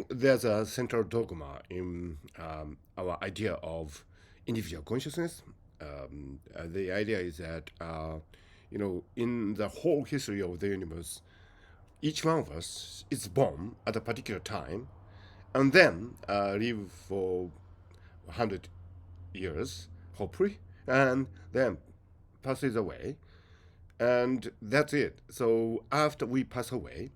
think there's a central dogma in our idea of individual consciousness. The idea is that, in the whole history of the universe, each one of us is born at a particular time and then live for 100 years, hopefully, and then passes away, and that's it. So after we pass away,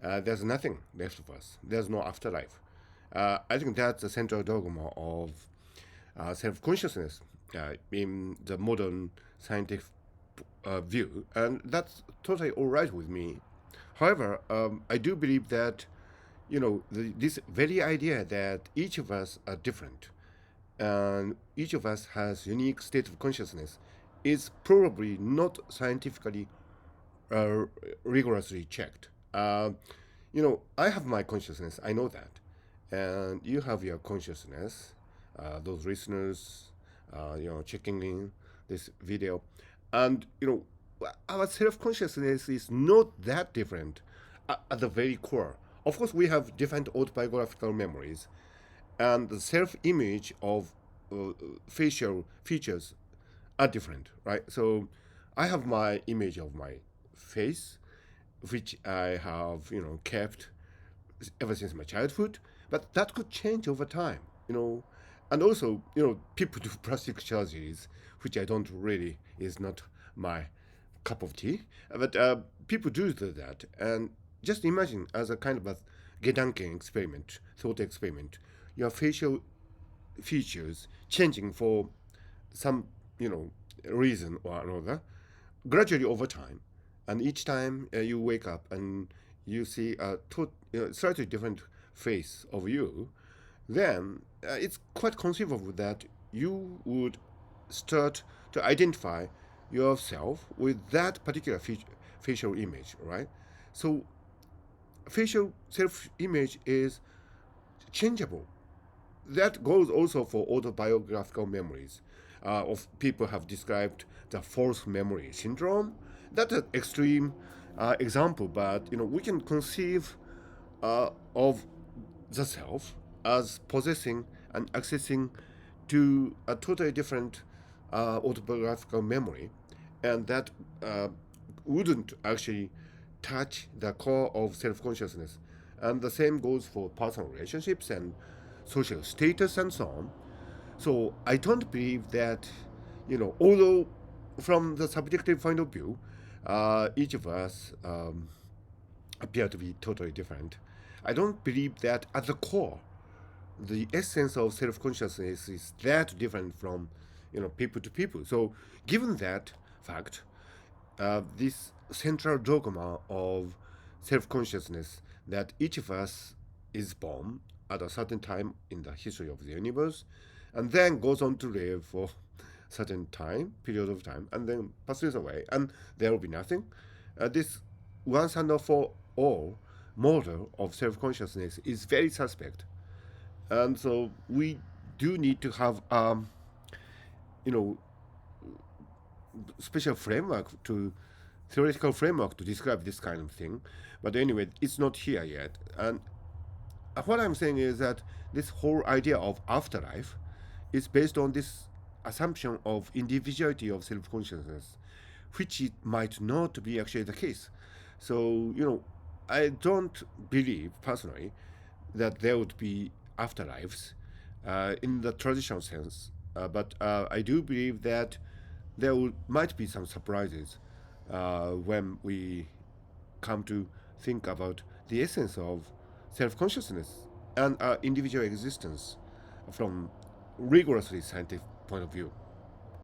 there's nothing left of us. There's no afterlife. I think that's the central dogma of self consciousness in the modern scientific view, and that's totally all right with me. However, I do believe that this very idea that each of us are different and each of us has unique state of consciousness is probably not scientifically uh, rigorously checked. I have my consciousness, I know that. And you have your consciousness, those listeners, checking in this video. And, our self consciousness is not that different at the very core. Of course, we have different autobiographical memories, and the self image of facial features are different, right? So I have my image of my face, which I have, kept ever since my childhood, but that could change over time, And also, people do plastic surgeries, which I don't really is not my cup of tea, but people do that, and just imagine as a kind of a Gedanken experiment, thought experiment, your facial features changing for some reason or another gradually over time, and each time you wake up and you see a slightly different face of you, then it's quite conceivable that you would start to identify yourself with that particular facial image, right? So facial self-image is changeable. That goes also for autobiographical memories. Of people have described the false memory syndrome. That's an extreme example, but we can conceive of the self as possessing and accessing to a totally different autobiographical memory, and that wouldn't actually touch the core of self consciousness. And the same goes for personal relationships and social status and so on. So I don't believe that, although from the subjective point of view, each of us appear to be totally different. I don't believe that at the core, the essence of self consciousness is that different from, people to people. So, given that fact, this central dogma of self consciousness that each of us is born at a certain time in the history of the universe and then goes on to live for certain time, period of time, and then passes away, and there will be nothing. This once and for all model of self consciousness is very suspect. And so we do need to have, you know, special framework to theoretical framework to describe this kind of thing. But anyway, it's not here yet. And what I'm saying is that this whole idea of afterlife is based on this assumption of individuality of self consciousness, which it might not be actually the case. So, I don't believe personally that there would be afterlives in the traditional sense, but I do believe that might be some surprises when we come to think about the essence of self consciousness and our individual existence from rigorously scientific point of view.